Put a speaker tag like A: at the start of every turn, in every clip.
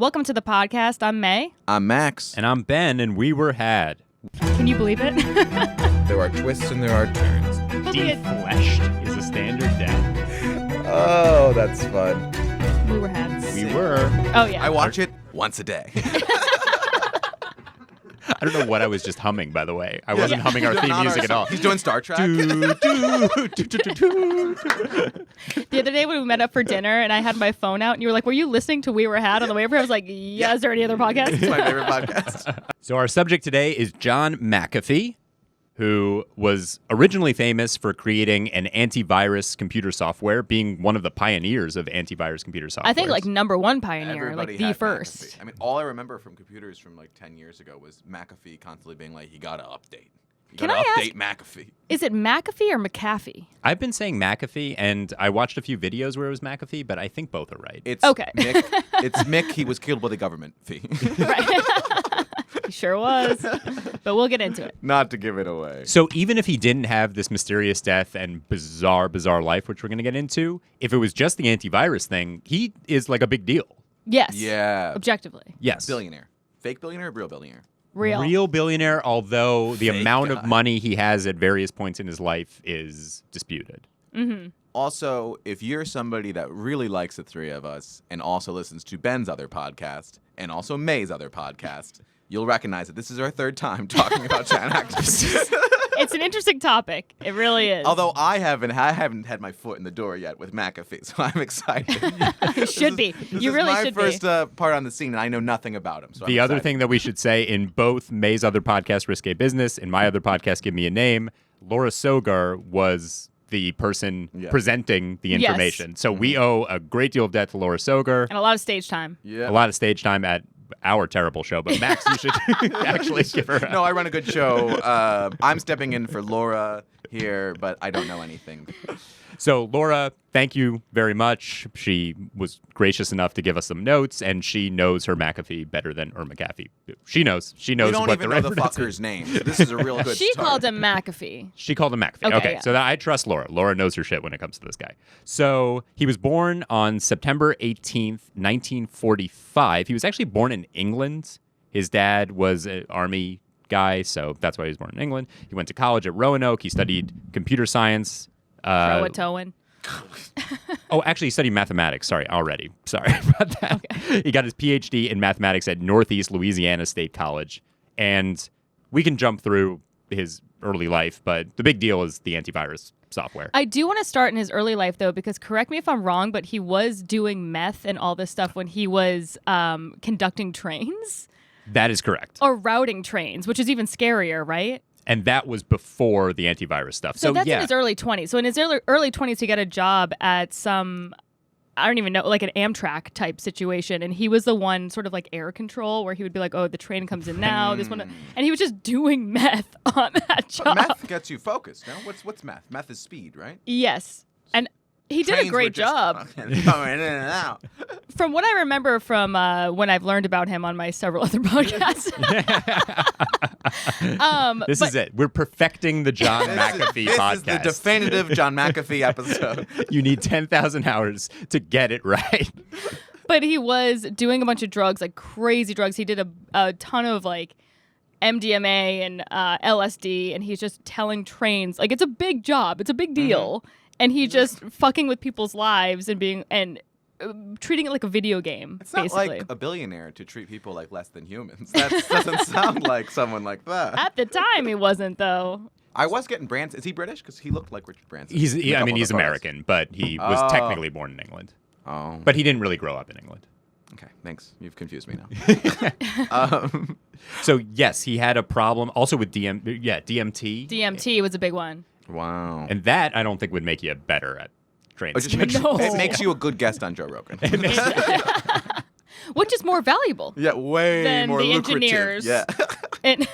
A: Welcome to the podcast. I'm Mae.
B: I'm Max.
C: And I'm Ben, and we were had.
A: Can you believe it?
B: There are twists and there are turns.
C: Defleshed is a standard death.
B: Oh, that's fun.
A: We were had.
C: We were.
A: Oh, yeah.
B: I watch it once a day.
C: I don't know what I was just humming, by the way. I wasn't humming our theme music at all.
B: He's doing Star Trek.
A: The other day when we met up for dinner and I had my phone out and you were like, were you listening to We Were Had on the way over? I was like, yeah, is there any other podcast?
B: It's my favorite podcast.
C: So our subject today is John McAfee, who was originally famous for creating an antivirus computer software, being one of the pioneers of antivirus computer software.
A: I think like number one pioneer,
B: Everybody
A: like the
B: had
A: first.
B: McAfee. I mean, all I remember from computers from like 10 years ago was McAfee constantly being like, you gotta update. You
A: Can
B: gotta
A: I
B: update McAfee.
A: Is it McAfee or McAfee?
C: I've been saying McAfee, and I watched a few videos where it was McAfee, but I think both are right.
B: It's
A: Okay.
B: Mick. It's Mick. He was killed by the government fee.
A: Right. He sure was. But we'll get into it.
B: Not to give it away.
C: So even if he didn't have this mysterious death and bizarre life, which we're going to get into, if it was just the antivirus thing, he is like a big deal.
A: Yes.
B: Yeah.
A: Objectively.
C: Yes.
B: Billionaire. Fake billionaire, real billionaire.
A: Real
C: billionaire, although the
B: Fake
C: amount
B: guy.
C: of money he has at various points in his life is disputed.
A: Mm-hmm.
B: Also, if you're somebody that really likes the three of us and also listens to Ben's other podcast and also Mae's other podcast, you'll recognize that this is our third time talking about child actors.
A: It's an interesting topic. It really is.
B: Although I haven't had my foot in the door yet with McAfee, so I'm excited.
A: You should be. You really should be.
B: This is my first part on the scene, and I know nothing about him. So
C: The
B: I'm
C: other
B: excited.
C: thing that we should say in both Mae's other podcast, Risque Business, and my other podcast, Give Me a Name, Laura Sogar was the person presenting the
A: Yes.
C: information. So we owe a great deal of debt to Laura Sogar,
A: And a lot of stage time.
B: Yeah.
C: a lot of stage time at our terrible show. But Max, you should actually give her
B: No, I run a good show. I'm stepping in for Laura here, but I don't know anything.
C: So, Laura, thank you very much. She was gracious enough to give us some notes, and she knows her McAfee better than her McAfee. She knows. She knows
B: We don't
C: what
B: even
C: the
B: know the
C: reference is.
B: fucker's name. So this is a real good
A: She
B: start.
A: called him McAfee.
C: She called him McAfee.
A: Okay,
C: Okay,
A: yeah.
C: so I trust Laura. Laura knows her shit when it comes to this guy. So he was born on September 18th, 1945. He was actually born in England. His dad was an army guy, so that's why he was born in England. He went to college at Roanoke. He studied computer science.
A: Croatoan.
C: Oh, actually, he studied mathematics. Sorry about that. Okay. He got his PhD in mathematics at Northeast Louisiana State College. And we can jump through his early life, but the big deal is the antivirus software.
A: I do want to start in his early life, though, because correct me if I'm wrong, but he was doing meth and all this stuff when he was conducting trains
C: That is correct.
A: or routing trains, which is even scarier, right?
C: And that was before the antivirus stuff.
A: So that's
C: yeah.
A: in his early 20s. So in his early 20s, he got a job at some, I don't even know, like an Amtrak type situation. And he was the one sort of like air control where he would be like, oh, the train comes in now. This one. And he was just doing meth on that job.
B: Meth gets you focused, no? What's meth? Meth is speed, right?
A: Yes. And he did
B: Trains
A: a
B: were
A: great
B: just
A: job.
B: fucking Coming in and out.
A: From what I remember from when I've learned about him on my several other podcasts.
C: This is it. We're perfecting the John McAfee
B: This
C: podcast.
B: is the definitive John McAfee episode.
C: You need 10,000 hours to get it right.
A: But he was doing a bunch of drugs, like crazy drugs. He did a ton of like MDMA and LSD, and he's just telling trains, like it's a big job, it's a big deal, and he's just fucking with people's lives and being treating it like a video game.
B: It's not
A: basically.
B: like a billionaire to treat people like less than humans. That doesn't sound like someone like that.
A: At the time, he wasn't though.
B: I was getting Branson. Is he British? Because he looked like Richard Branson.
C: He's
B: in a couple of
C: he's
B: the photos.
C: American, but he was technically born in England.
B: Oh.
C: But he didn't really grow up in England.
B: Okay, thanks. You've confused me now.
C: So, yes, he had a problem also with DMT.
A: DMT was a big one.
B: Wow.
C: And that, I don't think, would make you better at trains.
B: It just makes,
A: No.
B: it makes you a good guest on Joe Rogan.
A: Which is more valuable.
B: Yeah, way
A: Than
B: more
A: the
B: lucrative.
A: engineers.
B: Yeah.
A: And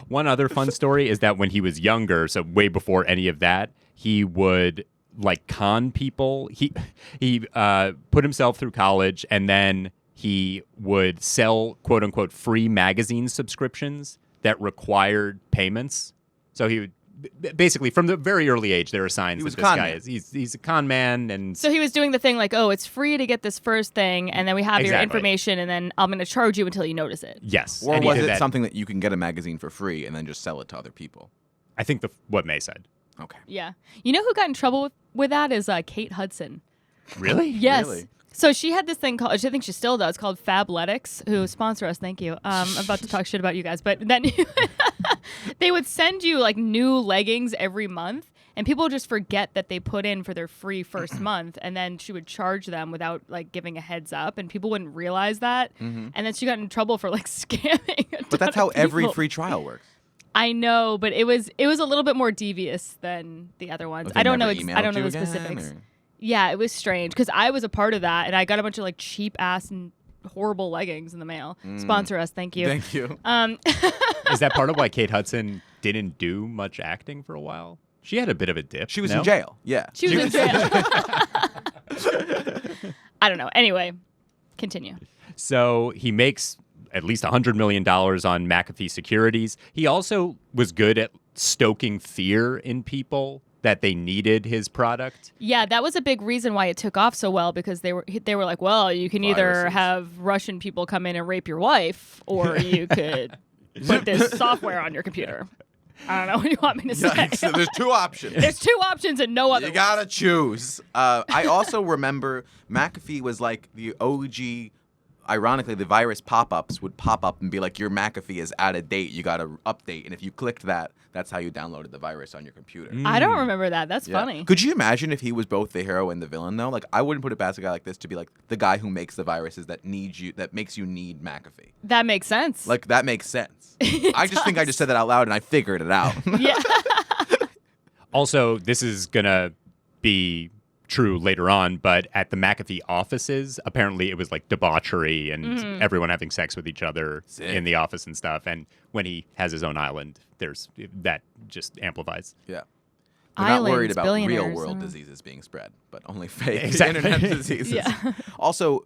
C: One other fun story is that when he was younger, so way before any of that, he would like con people. He put himself through college, and then he would sell quote unquote free magazine subscriptions that required payments. So he would basically from the very early age, there are signs
B: He was
C: that
B: a
C: this
B: con
C: guy
B: man.
C: is he's a con man, and
A: So he was doing the thing like, oh, it's free to get this first thing, and then we have your
C: Exactly.
A: information, and then I'm going to charge you until you notice it.
C: yes,
B: Or
C: and he
B: was
C: did
B: it
C: that.
B: something that you can get a magazine for free and then just sell it to other people?
C: I think what Mae said.
B: Okay.
A: Yeah. You know who got in trouble with that is Kate Hudson.
C: Really?
A: Yes.
B: Really?
A: So she had this thing called, I think she still does, called Fabletics, who sponsor us. Thank you. I'm about to talk shit about you guys, but then they would send you like new leggings every month, and people would just forget that they put in for their free first month, and then she would charge them without like giving a heads up, and people wouldn't realize that. And then she got in trouble for like scamming.
B: But that's how every free trial works.
A: I know, but it was a little bit more devious than the other ones.
B: They
A: I don't know.
B: never
A: I don't
B: emailed
A: know
B: you
A: the
B: again,
A: specifics.
B: or-
A: Yeah, it was strange because I was a part of that, and I got a bunch of like cheap ass and horrible leggings in the mail. Sponsor us, thank you.
B: Thank you.
C: Is that part of why Kate Hudson didn't do much acting for a while? She had a bit of a dip.
B: She was
C: no?
B: in jail. Yeah.
A: She was in jail. I don't know. Anyway, continue.
C: So he makes at least $100 million on McAfee securities. He also was good at stoking fear in people that they needed his product.
A: Yeah, that was a big reason why it took off so well, because they were like, well, you can either
B: Viruses.
A: have Russian people come in and rape your wife, or you could put this software on your computer. I don't know what you want me to say.
B: Yikes. So there's two options.
A: There's two options and no other.
B: You gotta choose. I also remember McAfee was like the OG. Ironically, the virus pop-ups would pop up and be like, your McAfee is out of date. You gotta update. And if you clicked that, that's how you downloaded the virus on your computer.
A: I don't remember that. That's
B: Yeah.
A: funny.
B: Could you imagine if he was both the hero and the villain though? Like, I wouldn't put it past a guy like this to be like the guy who makes the viruses that makes you need McAfee.
A: That makes sense.
B: Like, that makes sense. I just think I just said that out loud and I figured it out.
A: Yeah.
C: Also, this is going to be true later on, but at the McAfee offices, apparently it was like debauchery and everyone having sex with each other
B: Sick.
C: in the office and stuff. And when he has his own island, that just amplifies.
B: Yeah. They're not worried
A: Islands,
B: about
A: billionaires,
B: real world
A: uh.
B: diseases being spread, but only fake
C: Exactly.
B: internet diseases.
A: Yeah.
B: Also,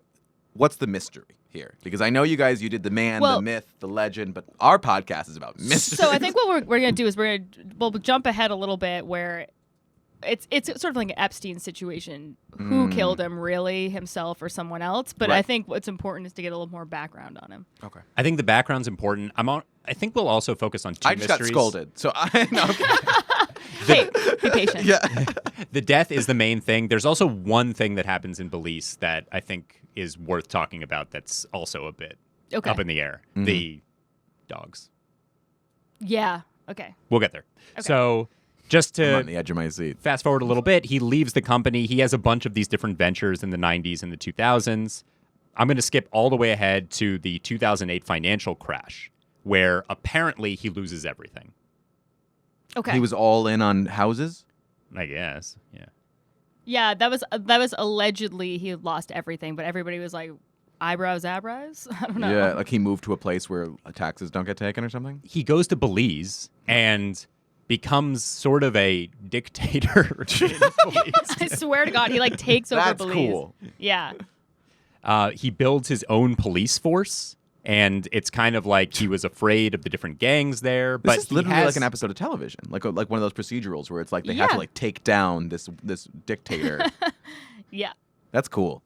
B: what's the mystery here? Because I know you guys, you did the man,
A: Well-
B: the myth, the legend, but our podcast is about mystery.
A: So I think what we're going to do is we'll jump ahead a little bit where it's sort of like an Epstein situation. Who killed him, really, himself or someone else? But I
B: Right.
A: think what's important is to get a little more background on him.
B: Okay.
C: I think the background's important. I think we'll also focus on two
B: I just got
C: mysteries.
B: scolded, so I know.
A: Hey, be patient.
B: Yeah.
C: The death is the main thing. There's also one thing that happens in Belize that I think is worth talking about that's also a bit
A: Okay.
C: up in the air. The dogs.
A: Yeah. Okay.
C: We'll get there. So just
B: I'm on
C: to
B: the edge of my seat.
C: fast forward a little bit, he leaves the company. He has a bunch of these different ventures in the 90s and the 2000s. I'm going to skip all the way ahead to the 2008 financial crash, where apparently he loses everything.
A: Okay.
B: He was all in on houses?
C: I guess. Yeah.
A: Yeah, that was allegedly he lost everything, but everybody was like, eyebrows, abrows. I don't know.
B: Yeah, like he moved to a place where taxes don't get taken or something?
C: He goes to Belize and becomes sort of a dictator in Belize.
A: I swear to God, he like takes over
B: That's
A: Belize.
B: cool.
A: Yeah.
C: He builds his own police force, and it's kind of like he was afraid of the different gangs there. But
B: This is
C: he
B: literally
C: has,
B: like an episode of television, like one of those procedurals where it's like they have to
A: Yeah.
B: like take down this dictator.
A: Yeah.
B: That's cool.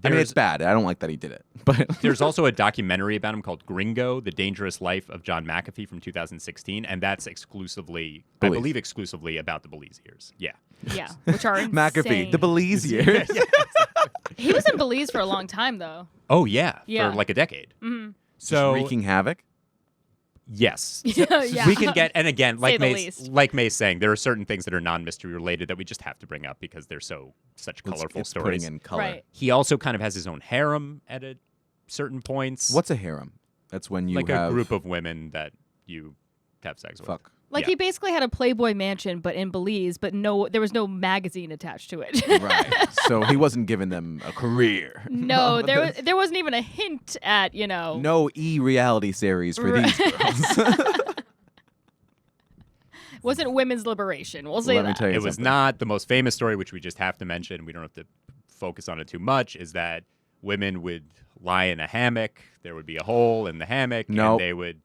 B: I mean,
C: There's-
B: it's bad. I don't like that he did it, but
C: There's also a documentary about him called Gringo: The Dangerous Life of John McAfee from 2016, and that's exclusively, I
B: Belize.
C: believe, exclusively about the Belize years. Yeah.
A: Yeah. Which are
B: McAfee,
A: insane.
B: the Belize years.
A: He was in Belize for a long time though.
C: Oh yeah,
A: Yeah.
C: for like a decade.
A: Mm-hmm.
C: So
B: wreaking havoc.
C: yes,
A: Yeah.
C: we can get. And again,
A: Say the least.
C: like Mae's saying, there are certain things that are non-mystery related that we just have to bring up because they're such colorful
B: It's
C: stories.
B: putting in color.
A: Right.
C: He also kind of has his own harem at certain points.
B: What's a harem? That's when you
C: like
B: have
C: a group of women that you have sex with.
B: fuck.
A: Like
C: Yeah.
A: he basically had a Playboy mansion, but in Belize, but there was no magazine attached to it.
B: Right. So he wasn't giving them a career.
A: No, there wasn't even a hint at,
B: No reality series for these girls.
A: wasn't women's liberation. We'll say
B: Let me
A: that.
B: tell you
C: It was
B: something.
C: not. The most famous story, which we just have to mention, we don't have to focus on it too much, is that women would lie in a hammock. There would be a hole in the hammock,
B: Nope.
C: and they would,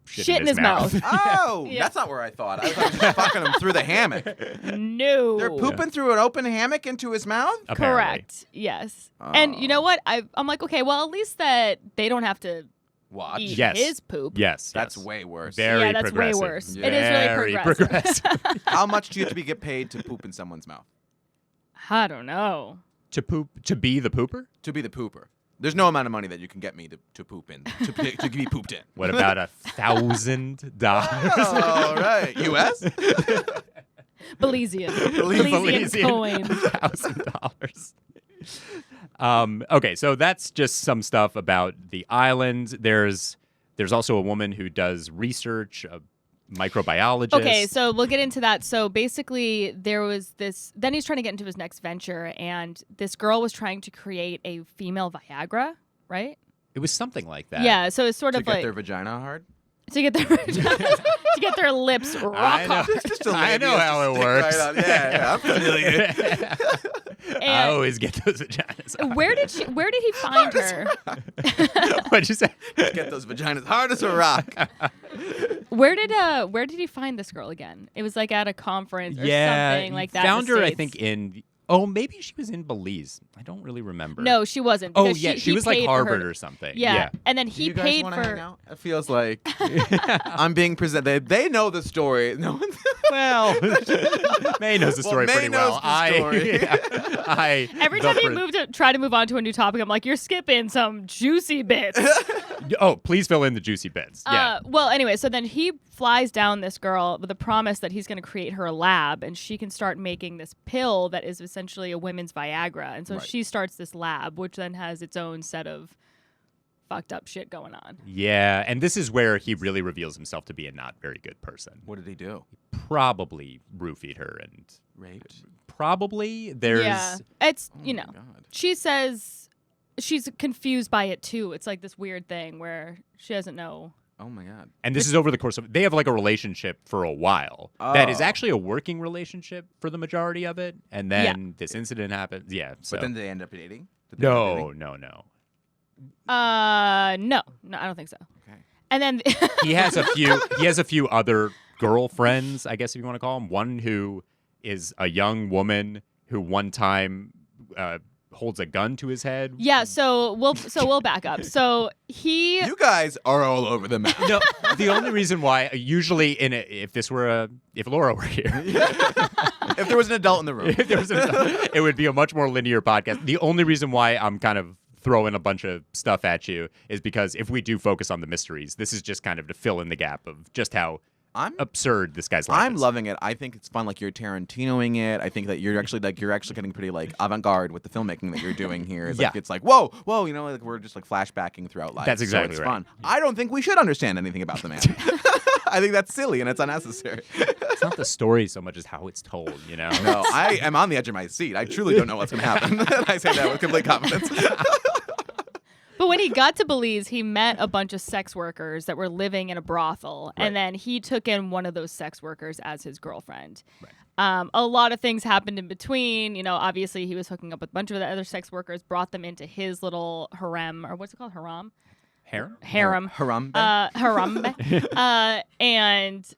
C: shit in his mouth.
B: Oh,
A: Yeah.
B: that's not where I thought. I was just fucking him through the hammock.
A: No.
B: They're pooping through an open hammock into his mouth?
C: Apparently.
A: Correct. Yes. And you know what? I'm like, okay, well, at least that they don't have to
B: Watch.
A: eat
C: Yes.
A: his poop.
C: Yes.
B: That's
C: yes.
B: way worse.
C: Very
A: Yeah, that's way
C: progressive.
A: worse.
B: Yeah.
A: It is really
C: Very
A: progressive.
B: How much do you have to get paid to poop in someone's mouth?
A: I don't know.
C: To be the pooper?
B: To be the pooper. There's no amount of money that you can get me to poop in, to be pooped in.
C: What about $1,000?
B: All right. U.S.?
A: Bellesian.
C: Belizean
A: coin.
C: $1,000. Okay, so that's just some stuff about the island. There's also a woman who does research, a microbiologist.
A: Okay, so we'll get into that. So basically, there was this. Then he's trying to get into his next venture, and this girl was trying to create a female Viagra, right?
C: It was something like that.
A: Yeah. So it's sort
B: To
A: of
B: get
A: like
B: their vagina hard?
A: to get their to get their lips rock
C: I know.
A: hard.
B: Just a
C: I know
B: labia
C: how
B: to
C: it
B: stick
C: works.
B: Right on. Yeah, I'm familiar.
C: I
A: And
C: always get those vaginas.
A: where did he find her?
C: What'd you say?
B: Get those vaginas hard as a rock.
A: Where did he find this girl again? It was like at a conference or something like that. in
C: Found
A: the
C: her, I
A: States.
C: think, in. Oh, maybe she was in Belize. I don't really remember.
A: No, she wasn't.
C: Oh
A: because
C: yeah,
A: he
C: she was like
A: paid for her
C: Harvard
A: to-
C: or something.
A: Yeah. And then
B: Do
A: he
B: you guys
A: paid
B: wanna hang
A: for.
B: out? It feels like I'm being presented. They know the story. No one.
C: Well, Mae knows the story
B: Mae
C: pretty
B: knows
C: well.
B: the story.
A: Every time you try to move on to a new topic, I'm like, you're skipping some juicy bits.
C: Oh, please fill in the juicy bits. Yeah.
A: Well, anyway, so then he flies down this girl with the promise that he's going to create her a lab and she can start making this pill that is essentially a women's Viagra. And so
B: Right.
A: she starts this lab, which then has its own set of fucked up shit going on.
C: Yeah, and this is where he really reveals himself to be a not very good person.
B: What did he do?
C: Probably roofied her, and
B: Raped?
C: probably there's.
A: Yeah. It's,
B: Oh
A: you
B: my
A: know,
B: God.
A: she says she's confused by it too. It's like this weird thing where she doesn't know.
B: Oh my God.
C: And this is over the course of. They have like a relationship for a while that is
B: Oh.
C: actually a working relationship for the majority of it, and then this incident happens. Yeah. So.
B: But then they end up dating? Did they end up dating?
C: no.
A: No, I don't think so.
B: Okay.
A: And then
C: He has a few other girlfriends, I guess if you want to call them. One who is a young woman who one time holds a gun to his head.
A: yeah, so we'll back up. So he
B: You guys are all over the map.
C: No, the only reason why usually if Laura were here,
B: If there was an adult in the room.
C: if there was it would be a much more linear podcast. The only reason why I'm kind of throwing a bunch of stuff at you is because if we do focus on the mysteries, this is just kind of to fill in the gap of just how absurd this guy's life
B: I'm
C: is.
B: loving it. I think it's fun. Like you're Tarantinoing it. I think that you're actually getting pretty like avant-garde with the filmmaking that you're doing here. It's
C: Yeah.
B: like it's like whoa, you know, like we're just like flashbacking throughout life.
C: That's exactly
B: so it's
C: right.
B: fun. I don't think we should understand anything about the man. I think that's silly and it's unnecessary.
C: It's not the story so much as how it's told, you know?
B: No, I am on the edge of my seat. I truly don't know what's going to happen. I say that with complete confidence.
A: But when he got to Belize, he met a bunch of sex workers that were living in a brothel,
C: Right.
A: and then he took in one of those sex workers as his girlfriend.
C: Right.
A: A lot of things happened in between. You know, obviously he was hooking up with a bunch of the other sex workers, brought them into his little harem, or what's it called, harem?
C: Harem?
A: Harem.
B: Harambe.
A: And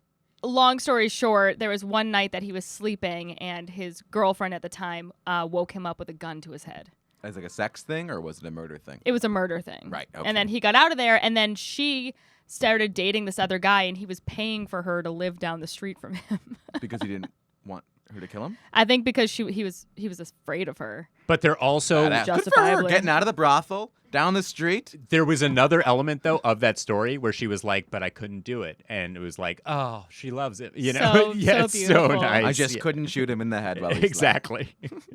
A: long story short, there was one night that he was sleeping, and his girlfriend at the time woke him up with a gun to his head.
B: As like a sex thing, or was it a murder thing?
A: It was a murder thing.
B: Right, okay.
A: And then he got out of there, and then she started dating this other guy, and he was paying for her to live down the street from him.
B: Because he didn't want her to kill him?
A: I think because he was afraid of her.
C: But they're also
B: Badass. Good for her,
A: Justifiably.
B: getting out of the brothel, down the street.
C: there was another element though of that story where she was like, "But I couldn't do it," and it was like, "Oh, she loves it," you know?
A: So-
C: yeah,
A: so
C: it's so
A: beautiful.
C: nice.
B: I just
C: Yeah.
B: couldn't shoot him in the head while he slept.
C: Exactly.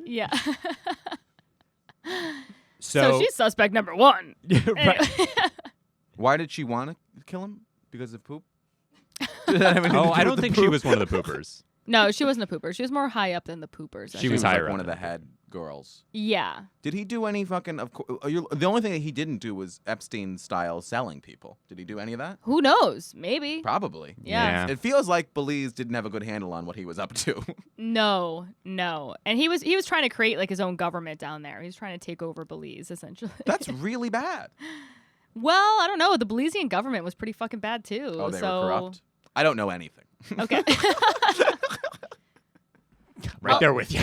A: Yeah.
C: So,
A: she's suspect number one.
C: right.
A: Anyway.
B: Why did she want to kill him? Because of poop? Did that have anything to
C: Oh,
B: do
C: I
B: with
C: don't
B: the
C: think
B: poop?
C: she was one of the poopers.
A: No, she wasn't a pooper. She was more high up than the poopers. I
C: She
A: think.
C: was
B: like
C: higher
B: one
C: up
B: of the
C: than the
B: head girls.
A: Yeah.
B: Did he do any fucking? The only thing that he didn't do was Epstein style selling people. Did he do any of that?
A: Who knows? Maybe.
B: Probably.
A: Yeah.
B: It feels like Belize didn't have a good handle on what he was up to.
A: No. And he was trying to create like his own government down there. He was trying to take over Belize essentially.
B: That's really bad.
A: Well, I don't know. The Belizean government was pretty fucking bad too.
B: Oh, they
A: so...
B: were corrupt? I don't know anything.
A: Okay.
C: Right there with you.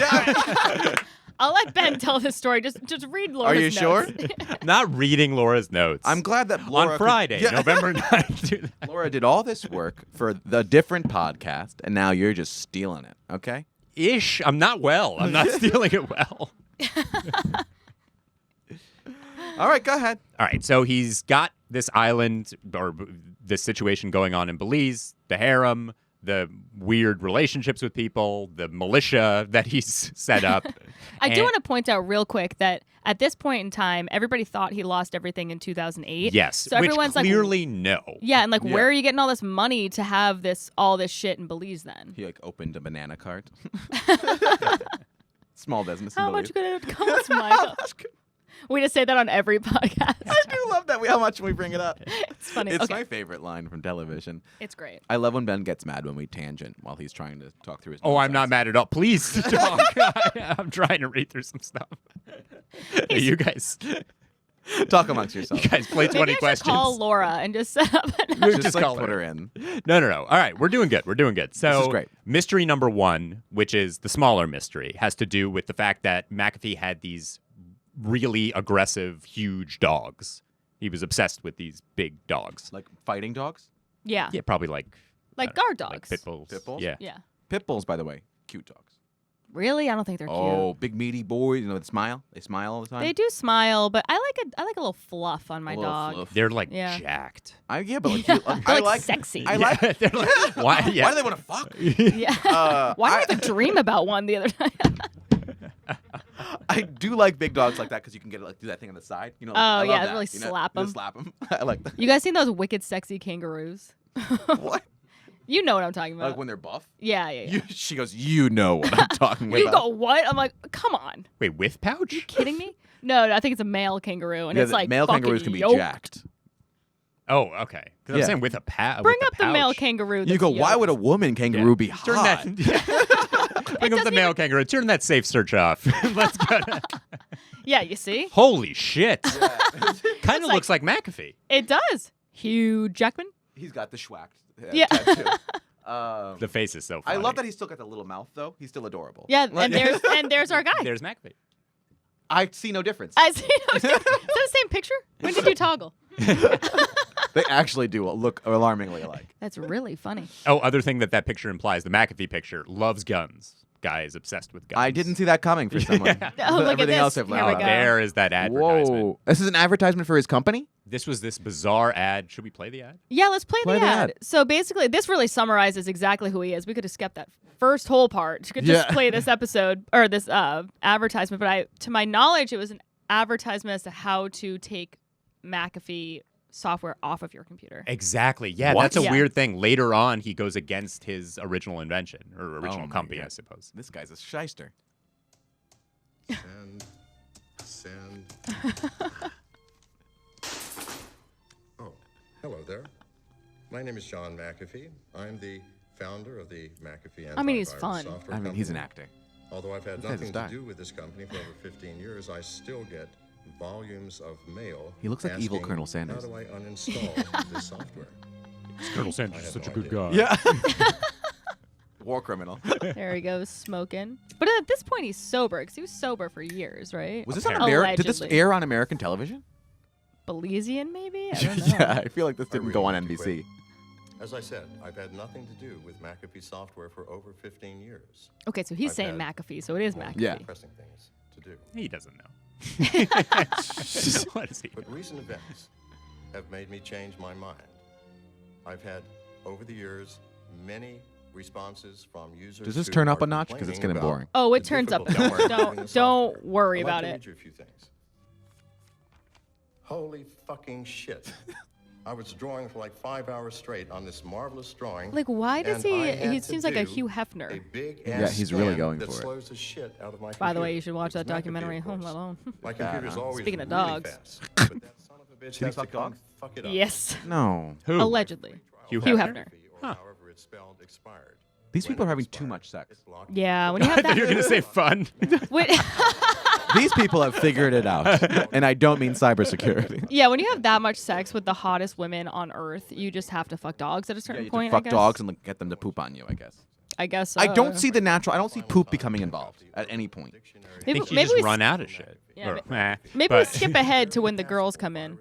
A: I'll let Ben tell this story. Just read Laura's
B: Are you sure?
A: notes.
C: Not reading Laura's notes.
B: I'm glad that Laura
C: on Friday, November 9th.
B: Laura did all this work for the different podcast, and now you're just stealing it, okay?
C: Ish. I'm not well. I'm not stealing it well.
B: All right, go ahead.
C: All right, so he's got this island or this situation going on in Belize, the harem, the weird relationships with people, the militia that he's set up.
A: I do want to point out real quick that at this point in time, everybody thought he lost everything in 2008.
C: Yes,
A: so
C: which
A: everyone's
C: clearly
A: like,
C: no.
A: Yeah, and like,
B: Yeah.
A: where are you getting all this money to have all this shit in Belize then?
B: He opened a banana cart. Small business.
A: How
B: in
A: much
B: Belize.
A: could it cost, Michael? We just say that on every podcast.
B: I do love that. How much we bring it up.
A: It's funny.
B: It's
A: Okay.
B: my favorite line from television.
A: It's great.
B: I love when Ben gets mad when we tangent while he's trying to talk through his.
C: Oh, I'm not
B: nonsense.
C: mad at all. Please talk. I'm trying to read through some stuff. Hey, you guys
B: Talk amongst yourselves.
C: play 20
A: Maybe I should
C: questions.
A: call Laura and just set up.
B: Just
C: call
B: like put her in.
C: No. All right, we're doing good. So
B: This is great.
C: mystery number 1, which is the smaller mystery, has to do with the fact that McAfee had these really aggressive, huge dogs. He was obsessed with these big dogs.
B: Like fighting dogs.
A: Yeah.
C: Yeah, probably like
A: Guard dogs.
C: like pit bulls.
B: Pit bulls?
C: Yeah.
A: Yeah.
B: Pit bulls, by the way, cute dogs.
A: Really? I don't think they're
B: Oh, big meaty boys. You know, they smile. They smile all the time.
A: cute. They do smile, but I like a little fluff on my
B: little
A: dog.
B: fluff.
C: They're like
A: Yeah.
C: jacked.
B: Yeah, but like, I
A: They're
B: like
A: sexy.
B: I like.
C: They're like, why? Yeah.
B: Why do they want to fuck?
A: Yeah. Why did I have a dream about one the other night?
B: I do like big dogs like that because you can get like do that thing on the side. You know.
A: Oh,
B: I love
A: yeah,
B: that,
A: really
B: you know,
A: slap 'em.
B: Just slap them. I like that.
A: You guys seen those wicked sexy kangaroos?
B: What?
A: You know what I'm talking about.
B: Like when they're buff?
A: Yeah.
B: She goes, you know what I'm talking
A: You
B: about.
A: go, what? I'm like, come on.
C: Wait, with pouch?
A: Kidding me? No, I think it's a male kangaroo, and
B: Yeah,
A: it's
B: the
A: like
B: male
A: fucking
B: kangaroos can be
A: yoked.
B: jacked.
C: Oh, okay. Because
B: Yeah.
C: I'm saying with a pouch.
A: Bring up the male kangaroo.
B: You
A: that's
B: go, why
A: yoked.
B: would a woman kangaroo be hot?
C: Turn that. Bring up the male kangaroo. Turn that safe search off. Let's go.
A: Yeah, you see?
C: Holy shit. Kind of looks like McAfee.
A: It does. Hugh Jackman.
B: He's got the schwacked
A: Yeah.
B: tattoo.
C: The face is so
B: I
C: funny.
B: love that he's still got the little mouth, though. He's still adorable.
A: Yeah,
B: Like-
A: and there's our guy.
C: There's McAfee.
B: I see no difference.
A: I see. Is that the same picture? When did you toggle?
B: They actually do look alarmingly alike.
A: That's really funny.
C: Oh, other thing that picture implies, the McAfee picture, loves guns. Guy is obsessed with guns.
B: I didn't see that coming for someone.
A: Oh, look at
B: Everything
A: this.
B: else I've
A: Here
B: learned
A: we
B: about.
A: go.
C: There is that advertisement.
B: Whoa. This is an advertisement for his company?
C: This was this bizarre ad. Should we play the ad?
A: Yeah, let's play
B: Play
A: the
B: the
A: ad.
B: ad.
A: So basically, this really summarizes exactly who he is. We could have skipped that first whole part. You could just
B: Yeah.
A: play this episode or this advertisement. But to my knowledge, it was an advertisement as to how to take McAfee software off of your computer.
C: Exactly. Yeah,
B: What?
C: that's a
A: Yeah.
C: weird thing. Later on, he goes against his original invention or
B: Oh
C: original
B: my
C: company,
B: God.
C: I suppose.
B: This guy's a shyster.
D: Send. Oh, hello there. My name is John McAfee. I'm the founder of the McAfee
A: I mean, he's
D: antivirus
A: fun.
D: software
B: I mean, he's an
D: company.
B: actor.
D: Although I've had
B: This guy's a
D: nothing to
B: star.
D: do with this company for over 15 years, I still get volumes of mail.
B: He looks like evil
D: asking,
B: Colonel Sanders.
D: How do I uninstall this software?
C: Colonel Sanders
D: I
C: is
D: have
C: such a
D: no
C: good guy.
D: idea.
B: Yeah. War criminal.
A: There he goes, smoking. But at this point, he's sober because he was sober for years, right?
B: Was this on
C: Apparently.
B: American? Did this
A: Allegedly.
B: air on American television?
A: Belizean, maybe? I don't know.
B: Yeah, I feel like this didn't
D: I
B: go on
D: really
B: NBC.
D: quit. As I said, I've had nothing to do with McAfee software for over 15 years.
A: Okay, so he's
D: I've
A: saying
D: had
A: McAfee, so it is
D: more
A: McAfee.
B: Yeah.
D: pressing things to do.
C: He doesn't know. What is he?
D: But recent events have made me change my mind. I've had, over the years, many responses from users.
B: Does this
D: who
B: turn up
D: are
B: a notch? Because it's getting
D: complaining
B: boring.
A: Oh, it
D: the
A: turns up.
D: difficulty of using the
A: Don't
D: software.
A: worry
D: I'd like
A: about
D: to
A: it.
D: read you a few things. Holy fucking shit. I was drawing for like 5 hours straight on this marvelous drawing.
A: Like, why does
D: and
A: he?
D: I had
A: He
D: to
A: seems like a
D: do
A: Hugh
D: a
A: Hefner.
D: big
B: Yeah,
D: ass
B: he's really
D: scan
B: going
D: that
B: for it.
D: slows the shit out of my
A: By the way,
D: computer.
A: you should watch that
D: It's McAfee,
A: documentary,
D: of
A: Home
D: course.
A: Alone.
D: My computer's always
A: Speaking of
D: really
A: dogs.
D: fast, but that son of a bitch
B: he
D: has to
B: fuck
D: come
B: dogs?
D: fuck it up.
A: Yes,
B: No.
C: Who?
A: allegedly.
C: Hugh
A: Hugh
C: Hefner?
A: Hefner.
D: Or
C: Huh.
D: however it's spelled, expired.
B: These
D: When
B: people are
D: it
B: having
D: expired,
B: too much sex.
D: it blocked
A: Yeah, when
D: me.
A: you have
C: I thought you were
A: that.
C: going to say fun.
A: When,
B: These people have figured it out, and I don't mean cybersecurity.
A: Yeah, when you have that much sex with the hottest women on Earth, you just have to fuck dogs at a certain
B: You
A: point.
B: fuck
A: I guess.
B: dogs and like, get them to poop on you, I guess.
A: I guess.
B: I don't see the natural. I don't see poop becoming involved at any point.
C: I
A: Maybe,
C: think you
A: maybe
C: just
A: we
C: run out of shit.
A: Yeah,
C: Or, meh.
A: maybe we
C: But-
A: skip ahead to when the girls come in.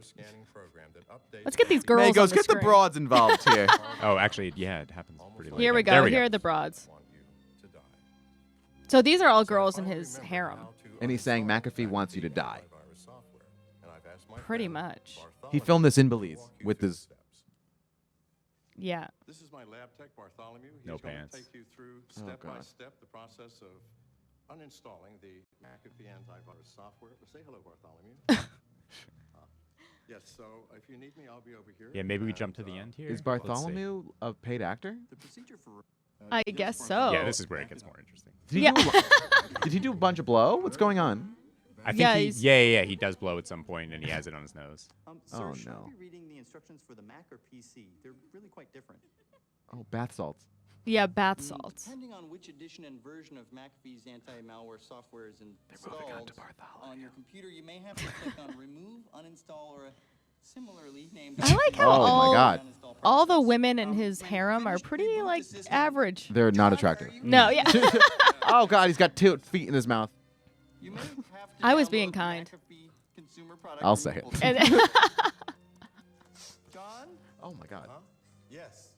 A: Let's get these girls.
B: May
A: on
B: goes,
A: the
B: get the
A: screen.
B: broads involved here.
C: Oh, actually, yeah, it happens pretty late.
A: Here we
C: There
A: go.
C: we
A: Here are the broads. So these are all girls in his harem.
B: And he's saying McAfee wants you to die.
A: Pretty much.
B: He filmed this in Belize with his.
A: Yeah.
D: This is my lab tech, Bartholomew. He's
C: No
D: going
C: pants.
D: to take you through
B: Oh,
D: step by
B: God.
D: step the process of uninstalling the McAfee antivirus software. Say hello, Bartholomew. Yes, so if you need me, I'll be over here.
C: Yeah, maybe we
D: And,
C: jump to the end here.
B: Is
C: Let's see.
B: Bartholomew a paid actor?
D: The procedure for
A: I guess so.
C: Yeah, this is where it gets more interesting.
B: Did he,
A: Yeah.
B: did he do a bunch of blow? What's going on?
C: I think
A: Yeah,
C: he,
A: he's-
C: yeah, he does blow at some point, and he has it on his nose.
E: Sir,
B: Oh,
E: should
B: no.
E: I be reading the instructions for the Mac or PC? They're really quite different.
B: Oh, bath salts.
A: Yeah, bath salts.
E: Depending on which edition and version of McAfee's anti-malware software is installed on your computer, you may have to click on remove, uninstall, or a similarly named.
A: I like how
B: Oh, my
A: all
B: God.
A: all the women in his harem are pretty like average.
B: They're not attractive.
A: No, yeah.
B: Oh, God, he's got 2 feet in his mouth.
E: You may have to
A: I was
E: download
A: being
E: the
A: kind.
E: McAfee consumer product
B: I'll say
E: removal
B: it.
A: And
E: John,
B: Oh, my God.
D: yes.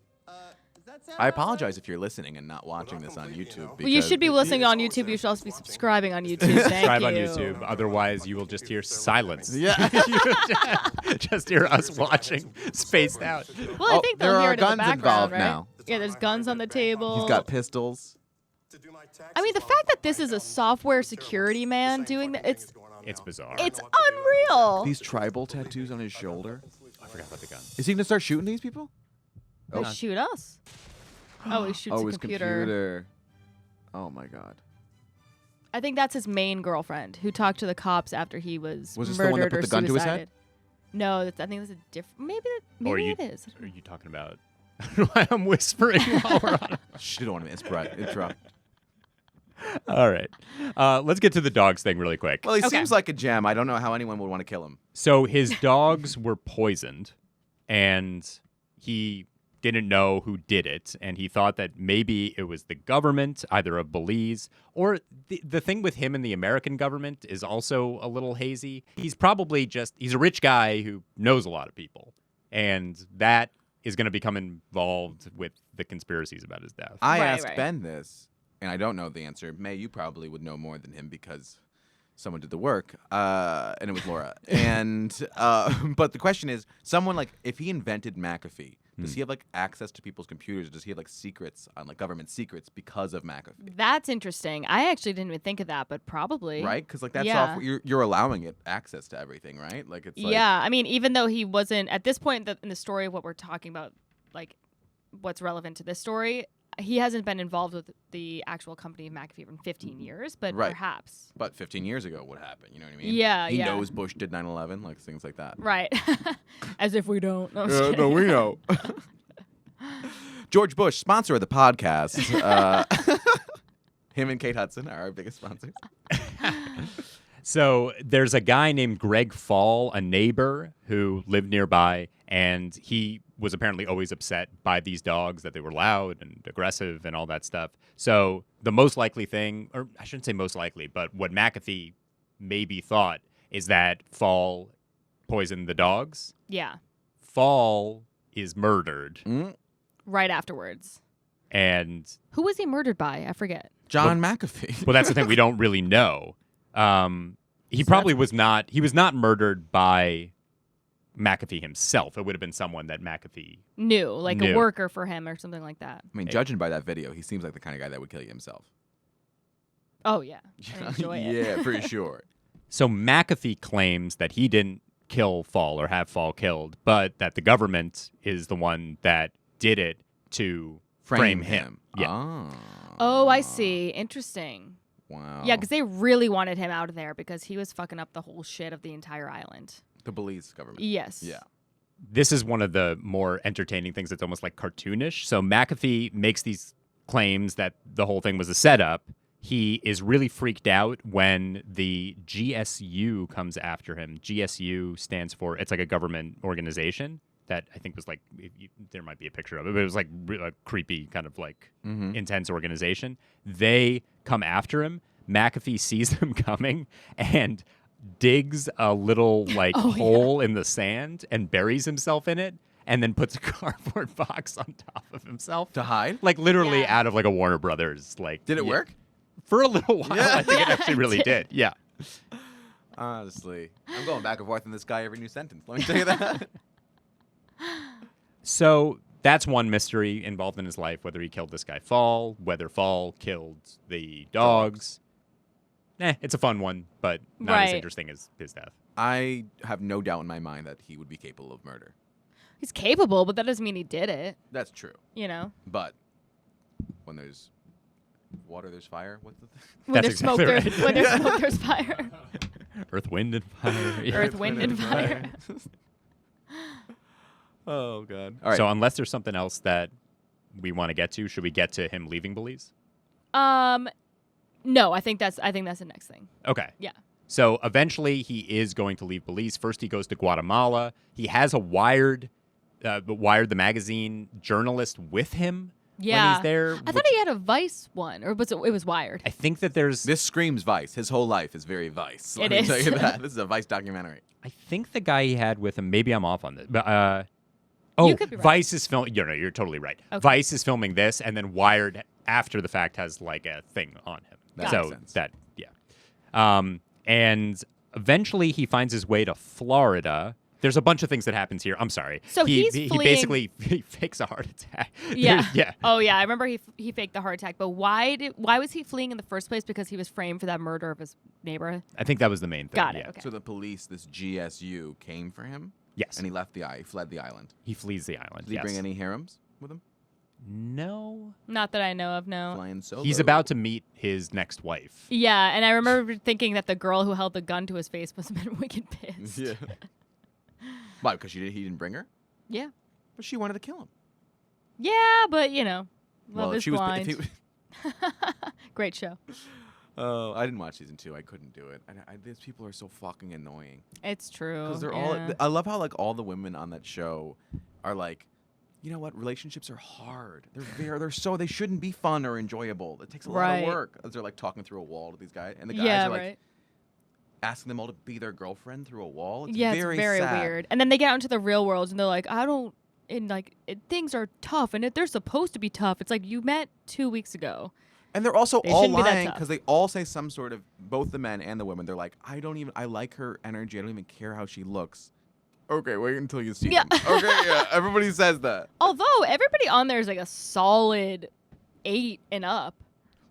E: does that sound
B: I
E: about
B: apologize
E: right?
B: if you're listening and not watching this on YouTube.
A: well, you should be
B: because-
A: listening on YouTube. You should also be subscribing on YouTube. Thank
C: Subscribe on
A: you.
C: YouTube. Otherwise, you will just hear silence.
B: Yeah.
C: You just hear us watching spaced out.
A: Well, I
B: Oh,
A: think
B: there
A: they'll hear
B: are
A: it in the
B: guns
A: background,
B: involved
A: right?
B: now.
A: Yeah, there's guns on the table.
B: He's got pistols.
A: I mean, the fact that this is a software security man doing that,
C: It's bizarre.
A: it's unreal.
B: These tribal tattoos on his shoulder.
C: I forgot about the gun.
B: Is he going to start shooting these people?
A: They shoot us. Oh, he shoots
B: Oh,
A: a
B: his computer. Oh, my God.
A: I think that's his main girlfriend who talked to the cops after he was
B: Was this the
A: murdered
B: one that put
A: or
B: the gun to his head?
A: suicided. No, I think it was a different. Maybe
C: Or
A: it is.
C: Are you talking about why I'm whispering while we're on it?
B: Shh, you don't want to interrupt.
C: All right. Let's get to the dogs thing really quick.
B: Well, he
A: Okay.
B: seems like a gem. I don't know how anyone would want to kill him.
C: So his dogs were poisoned, and he didn't know who did it, and he thought that maybe it was the government, either of Belize, or the thing with him and the American government is also a little hazy. He's probably he's a rich guy who knows a lot of people, and that is going to become involved with the conspiracies about his death.
B: I
A: Right,
B: asked
A: right.
B: Ben this, and I don't know the answer. May, you probably would know more than him because someone did the work, and it was Laura. And but the question is, someone like if he invented McAfee, does he have like access to people's computers? Or does he have like secrets on like government secrets because of McAfee?
A: That's interesting. I actually didn't even think of that, but probably.
B: Right? Because like that's
A: Yeah.
B: you're allowing it access to everything, right? Like it's like,
A: Yeah, I mean, even though he wasn't at this point in the story of what we're talking about, like what's relevant to this story, he hasn't been involved with the actual company of McAfee for 15 years, but
B: Right.
A: perhaps.
B: But 15 years ago, what happened? You know what I mean?
A: Yeah,
B: He
A: yeah.
B: knows Bush did 9/11, like things like that.
A: Right. As if we don't. No, I'm just kidding.
B: we know. George Bush, sponsor of the podcast. Him and Kate Hudson are our biggest sponsors.
C: So there's a guy named Greg Fall, a neighbor who lived nearby, and he was apparently always upset by these dogs, that they were loud and aggressive and all that stuff. So the most likely thing, or I shouldn't say most likely, but what McAfee maybe thought is that Fall poisoned the dogs.
A: Yeah.
C: Fall is murdered,
A: Right afterwards.
C: and
A: Who was he murdered by? I forget.
B: John McAfee.
C: well, that's the thing, we don't really know. He probably was not. He was not murdered by McAfee himself. It would have been someone that McAfee.
A: Knew, like
C: Knew.
A: a worker for him or something like that.
B: I mean, judging by that video, he seems like the kind of guy that would kill you himself.
A: Oh, yeah. I enjoy it.
B: Yeah, for sure.
C: So McAfee claims that he didn't kill Fall or have Fall killed, but that the government is the one that did it to frame him. Yeah.
A: Oh, I see. Interesting.
B: Wow.
A: Yeah, because they really wanted him out of there because he was fucking up the whole shit of the entire island.
B: The Belize government.
A: Yes.
B: Yeah.
C: This is one of the more entertaining things that's almost like cartoonish. So McAfee makes these claims that the whole thing was a setup. he is really freaked out when the GSU comes after him. GSU stands for, it's like a government organization that I think was like, there might be a picture of it, but it was like a creepy kind of like intense organization. They come after him. McAfee sees them coming and digs a little like hole in the sand and buries himself in it, and then puts a cardboard box on top of himself
B: To hide?
C: like literally out of like a Warner Brothers. Like,
B: Did it work?
C: for a little while? I think it actually really did. Yeah.
B: Honestly, I'm going back and forth on this guy every new sentence. Let me tell you that.
C: So that's one mystery involved in his life, whether he killed this guy Fall, whether Fall killed the dogs. It's a fun one, but not as interesting as his death.
B: I have no doubt in my mind that he would be capable of murder.
A: He's capable, but that doesn't mean he did it.
B: That's true.
A: You know?
B: But when there's water, there's fire. What's the thing?
A: When
C: That's
A: there's smoke,
C: exactly
A: there's,
C: right.
A: when there's smoke, there's fire.
C: Earth, wind, and fire. Yeah.
A: Earth, wind, and fire.
B: Oh God! All right.
C: So unless there's something else that we want to get to, should we get to him leaving Belize?
A: No, I think that's the next thing.
C: Okay.
A: Yeah.
B: So
C: Eventually he is going to leave Belize. First he goes to Guatemala. He has a Wired the magazine journalist with him
A: Yeah.
C: when he's there.
A: I thought he had a Vice one, or was it was Wired?
C: I think that there's...
B: this screams Vice. His whole life is very Vice. Let
A: It
B: me
A: is.
B: tell you that. This is a Vice documentary.
C: I think the guy he had with him, maybe I'm off on this, but
A: You could be right.
C: Vice is filming. No, you're totally right.
A: Okay.
C: Vice is filming this, and then Wired after the fact has like a thing on him.
B: That
C: so
B: makes sense.
C: that and eventually he finds his way to Florida. There's a bunch of things that happens here. I'm sorry.
A: So
C: he
A: he's fleeing-
C: basically he fakes a heart attack.
A: Yeah.
C: yeah.
A: Oh yeah, I remember he faked the heart attack. But why was he fleeing in the first place? Because he was framed for that murder of his neighbor.
C: I think that was the main thing.
A: Got it.
C: yeah.
A: Okay.
B: So the police, this GSU, came for him,
C: Yes.
B: and he fled the island.
C: He flees the island.
B: Did he
C: yes.
B: bring any harems with him?
C: No.
A: Not that I know of. No.
B: Flying solo.
C: He's about to meet his next wife.
A: Yeah, and I remember thinking that the girl who held the gun to his face must have been wicked pissed.
B: Yeah. Why? Because he didn't bring her?
A: Yeah.
B: But she wanted to kill him.
A: Yeah, but you know, love
B: if
A: is
B: she was,
A: blind.
B: if he,
A: Great show.
B: oh, I didn't watch season 2. I couldn't do it. These people are so fucking annoying.
A: It's true.
B: Because they're
A: yeah.
B: all. I love how like all the women on that show are like, you know what? Relationships are hard. They shouldn't be fun or enjoyable. It takes a lot
A: Right.
B: of work. As they're like talking through a wall to these guys, and the guys
A: Yeah,
B: are like
A: right.
B: asking them all to be their girlfriend through a wall. It's
A: Yeah,
B: very
A: it's very
B: sad.
A: weird. And then they get out into the real world and they're like, things are tough, and they're supposed to be tough. It's like you met 2 weeks ago.
B: And they're also
A: They
B: all
A: shouldn't be that
B: lying
A: tough.
B: because they all say some sort of, both the men and the women, they're like, I like her energy. I don't even care how she looks. Okay, wait until you see
A: Yeah.
B: them. Okay, yeah, everybody says that.
A: Although everybody on there is like a solid 8 and up.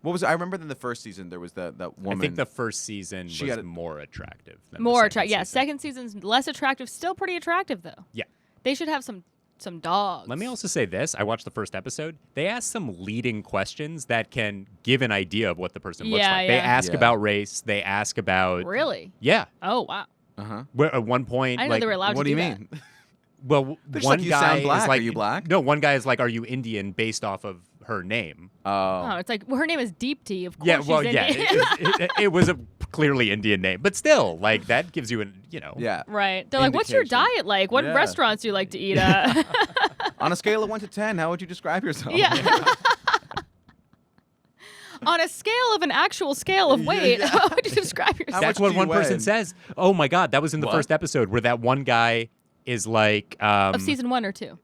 B: What was it? I remember in the first season there was that woman.
C: I think the first season
B: She
C: was
B: had a-
C: more attractive. Than
A: More
C: the
A: attractive. Yeah,
C: second
A: second season's less attractive. Still pretty attractive though.
C: Yeah.
A: They should have some dogs.
C: Let me also say this. I watched the first episode. They ask some leading questions that can give an idea of what the person looks
A: Yeah,
C: like. They
A: yeah.
C: ask
B: Yeah.
C: about race. They ask about...
A: Really?
C: Yeah.
A: Oh wow.
B: Uh-huh.
C: Where at one point...
A: I didn't know they were allowed
B: What
A: to
B: do you
A: that.
B: mean?
C: Well,
B: They're just
C: one
B: like, you
C: guy
B: sound black.
C: is like...
B: Are you black?
C: No, one guy is like, are you Indian based off of her name?
A: Oh, it's like her name is Deep Tea. Of course,
C: Yeah, well,
A: she's
C: yeah.
A: Indian.
C: It was a clearly Indian name. But still, like, that gives you an,
B: Yeah.
A: Right. They're like, what's your
B: Indication.
A: diet like? What
B: Yeah.
A: restaurants do you like to eat at?
B: On a scale of 1 to 10, how would you describe yourself?
A: Yeah. On a scale of an actual scale of weight, how would you describe yourself?
C: That's
B: much
C: what
B: do you
C: one person
B: weigh?
C: says. Oh, my God. That was in the
B: What?
C: first episode where that one guy is like...
A: Of season 1 or 2?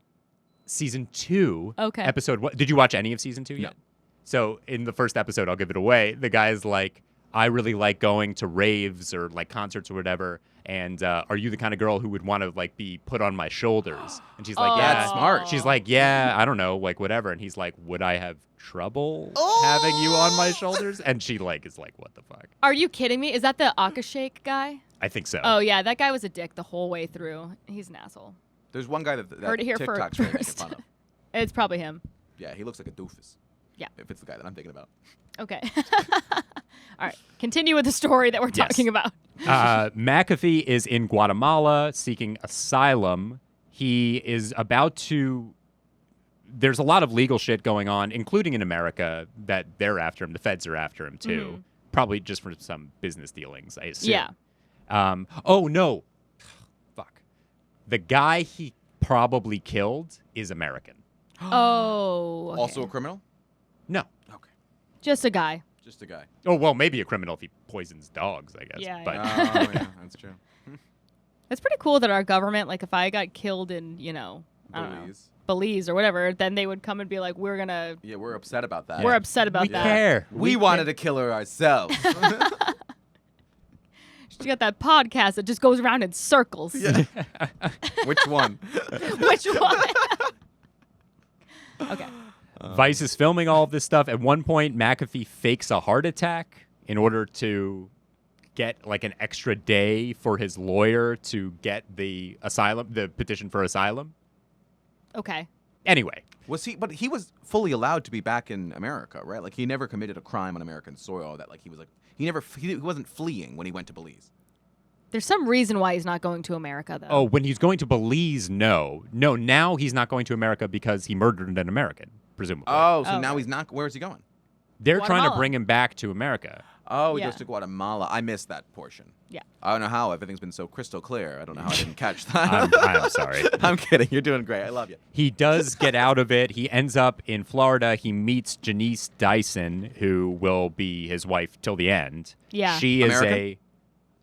C: Season 2.
A: Okay.
C: Episode what? Did you watch any of season 2 yet? So in the first episode, I'll give it away. The guy's like, I really like going to raves or like concerts or whatever. And are you the kind of girl who would want to like be put on my shoulders? And she's like, yeah.
B: That's smart.
C: She's like, yeah, I don't know, like whatever. And he's like, would I have trouble having you on my shoulders? And she like is like, what the fuck?
A: Are you kidding me? Is that the Akashake guy?
C: I think so.
A: Oh, yeah. That guy was a dick the whole way through. He's an asshole.
B: There's one guy that
A: Heard it here
B: TikTok's really making
A: first.
B: fun of.
A: It's probably him.
B: Yeah, he looks like a doofus.
A: Yeah.
B: If it's the guy that I'm thinking about.
A: Okay. All right. Continue with the story that we're
C: Yes.
A: talking about.
C: McAfee is in Guatemala seeking asylum. He is about to there's a lot of legal shit going on, including in America, that they're after him. The feds are after him too, probably just for some business dealings, I assume.
A: Yeah.
C: Oh no, fuck. The guy he probably killed is American.
A: Oh. Okay.
B: Also a criminal?
C: No.
B: Okay.
A: Just a guy.
B: Just a guy.
C: Oh well, maybe a criminal if he poisons dogs, I guess.
A: Yeah,
C: But
B: Oh, yeah, that's true.
A: It's pretty cool that our government, like, if I got killed in, I don't know, Belize or whatever, then they would come and be like, we're
B: upset about that.
A: We're upset about
C: we
A: that.
C: care.
B: We wanted to kill her ourselves.
A: She got that podcast that just goes around in circles.
B: Yeah. Which one?
A: Which one? Okay.
C: Vice is filming all of this stuff. At one point, McAfee fakes a heart attack in order to get like an extra day for his lawyer to get the petition for asylum.
A: Okay.
C: Anyway.
B: But he was fully allowed to be back in America, right? Like he never committed a crime on American soil that like he wasn't fleeing when he went to Belize.
A: There's some reason why he's not going to America, though.
C: Oh, when he's going to Belize, no. No, now he's not going to America because he murdered an American, presumably.
B: Oh, so now he's not. Where is he going?
C: They're trying to
A: Guatemala.
C: bring him back to America.
B: Oh, he
A: Yeah.
B: goes to Guatemala. I missed that portion.
A: Yeah.
B: I don't know how. Everything's been so crystal clear. I don't know how I didn't catch that.
C: I'm sorry.
B: I'm kidding. You're doing great. I love you.
C: He does get out of it. He ends up in Florida. He meets Janice Dyson, who will be his wife till the end.
A: Yeah.
C: She is
B: American?
C: a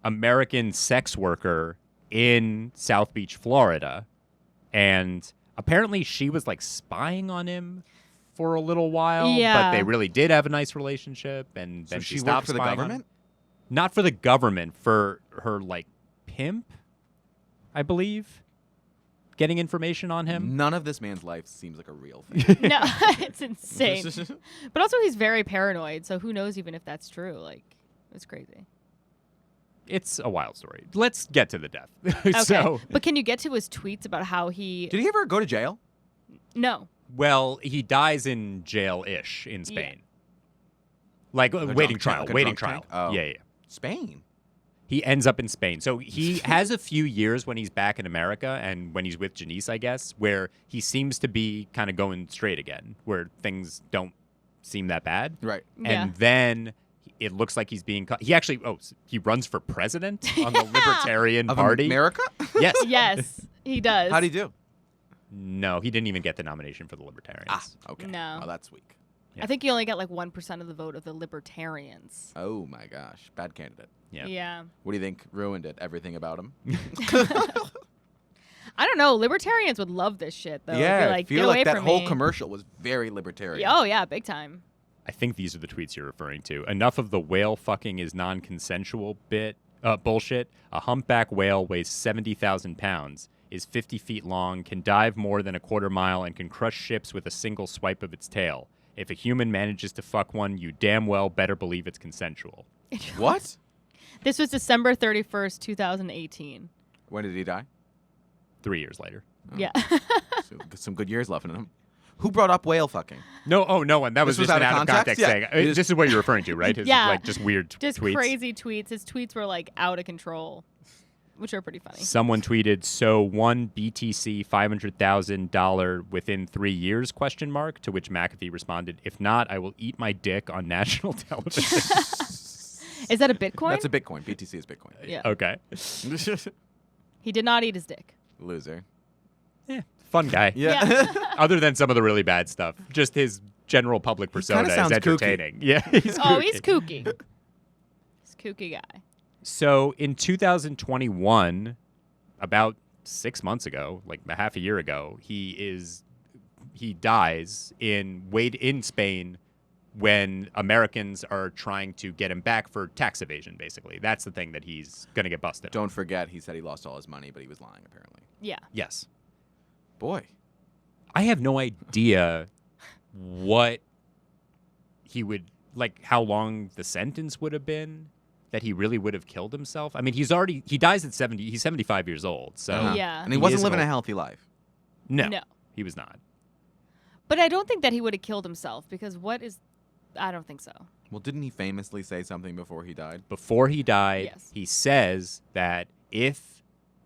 C: American sex worker in South Beach, Florida. And apparently she was like spying on him for a little while.
A: Yeah.
C: But they really did have a nice relationship. And then
B: So
C: she
B: she
C: stopped
B: worked for the
C: spying on
B: government?
C: him. Not for the government, for her like pimp, I believe. Getting information on him.
B: None of this man's life seems like a real thing.
A: No, it's insane. But also, he's very paranoid, so who knows even if that's true. Like, it's crazy.
C: It's a wild story. Let's get to the death.
A: Okay.
C: So,
A: But can you get to his tweets about how he...
B: Did he ever go to jail?
A: No.
C: well, he dies in jail-ish in Spain. Like, waiting
B: drunk
C: trial,
B: tank, a
C: waiting
B: drunk
C: trial.
B: tank? Oh.
C: Yeah.
B: Spain.
C: He ends up in Spain. So he has a few years when he's back in America and when he's with Janice, I guess, where he seems to be kind of going straight again, where things don't seem that bad.
B: Right.
A: Yeah.
C: And then it looks like he's being he actually he runs for president on the Libertarian
B: Of
C: Party.
B: America?
C: Yes.
A: Yes, he does.
B: How'd he do?
C: No, he didn't even get the nomination for the Libertarians.
B: Ah, okay.
A: No.
B: Oh, that's weak.
A: I think you only get like 1% of the vote of the Libertarians.
B: Oh, my gosh. Bad candidate.
C: Yeah.
B: What do you think ruined it? Everything about him?
A: I don't know. Libertarians would love this shit, though.
B: Yeah,
A: Be
B: I
A: like,
B: feel
A: get
B: like
A: away
B: that
A: from
B: whole
A: me.
B: commercial was very libertarian.
A: Oh, yeah, big time.
C: I think these are the tweets you're referring to. Enough of the whale fucking is non-consensual bullshit. A humpback whale weighs 70,000 pounds, is 50 feet long, can dive more than a quarter mile, and can crush ships with a single swipe of its tail. If a human manages to fuck one, you damn well better believe it's consensual.
B: What?
A: This was December 31st, 2018.
B: When did he die?
C: 3 years later.
A: Yeah.
B: So, some good years left in him. Who brought up whale fucking?
C: No one. That was
B: This was
C: just an
B: out of
C: out of context
B: context?
C: thing.
B: Yeah.
C: This is what you're referring to, right? His,
A: Yeah.
C: Like just weird
A: Just
C: tweets.
A: crazy tweets. His tweets were like out of control, which are pretty funny.
C: Someone tweeted, so one BTC $500,000 within 3 years, ? To which McAfee responded, if not, I will eat my dick on national television.
A: Is that a Bitcoin?
B: That's a Bitcoin. BTC is Bitcoin.
A: Yeah.
C: Okay.
A: He did not eat his dick.
B: Loser.
C: Fun guy.
B: Yeah.
C: Other than some of the really bad stuff. Just his general public persona is
B: sounds kooky.
C: entertaining. Yeah, he's
A: Oh,
C: kooky.
A: he's kooky. He's a kooky guy.
C: So in 2021, about 6 months ago, like a half a year ago, he dies in Spain when Americans are trying to get him back for tax evasion, basically. That's the thing that he's going to get busted on.
B: Don't forget, he said he lost all his money, but he was lying, apparently.
A: Yeah.
C: Yes.
B: Boy.
C: I have no idea what he would, like, how long the sentence would have been that he really would have killed himself. I mean, he dies at 70, he's 75 years old, so.
A: Yeah.
B: And he wasn't
C: is
B: living
C: an
B: a
C: old-
B: healthy life.
C: No,
A: No.
C: he was not.
A: But I don't think that he would have killed himself because I don't think so.
B: Well, didn't he famously say something before he died?
C: Before he died,
A: Yes.
C: he says that if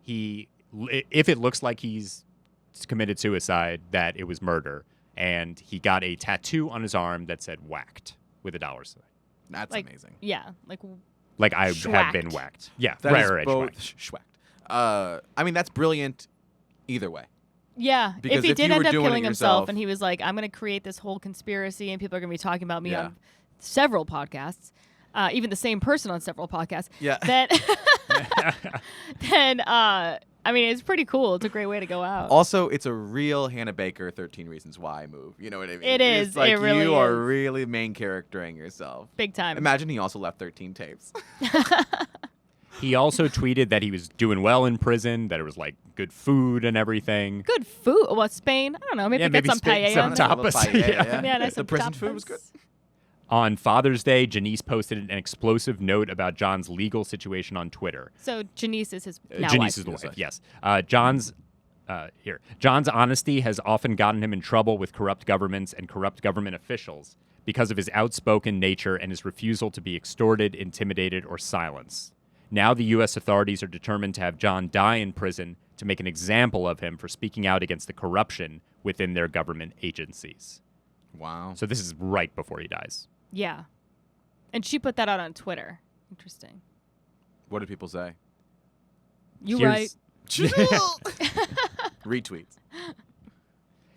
C: it looks like he's committed suicide, that it was murder. and he got a tattoo on his arm that said "whacked" with a dollar sign.
B: That's
A: Like,
B: amazing.
A: Yeah,
C: Like I have
A: Schwacked.
C: been whacked. Yeah,
B: That is
C: right,
B: both
C: schwacked.
B: schwacked. I mean, that's brilliant either way.
A: yeah.
B: Because
A: If he
B: if
A: did
B: you were
A: end up
B: doing it
A: killing himself,
B: yourself-
A: and he was like, "I'm going to create this whole conspiracy, and people are going to be talking about me
B: Yeah.
A: on several podcasts, even the same person on several podcasts."
B: Yeah.
A: Then I mean, it's pretty cool. It's a great way to go out.
B: Also, it's a real Hannah Baker 13 Reasons Why move. You know what I mean?
A: It is.
B: It's like
A: It really
B: you are
A: is.
B: really main charactering yourself.
A: Big time.
B: Imagine he also left 13 tapes.
C: He also tweeted that he was doing well in prison, that it was like good food and everything.
A: Good food. What, Spain? I don't know. Maybe
C: Yeah,
A: get
C: maybe
A: some
C: Spain,
A: paella.
C: some
B: A little
C: tapas.
B: paella,
C: Yeah.
A: Yeah, nice
B: The
A: some
B: prison food was
A: tapas.
B: good.
C: On Father's Day, Janice posted an explosive note about John's legal situation on Twitter.
A: So Janice is his now
C: Janice is
A: wife.
C: the wife, yes. John's honesty has often gotten him in trouble with corrupt governments and corrupt government officials because of his outspoken nature and his refusal to be extorted, intimidated, or silenced. Now the U.S. authorities are determined to have John die in prison to make an example of him for speaking out against the corruption within their government agencies.
B: Wow.
C: So this is right before he dies.
A: Yeah. And she put that out on Twitter. Interesting.
B: What did people say?
A: You
C: Here's-
A: right.
B: Retweets.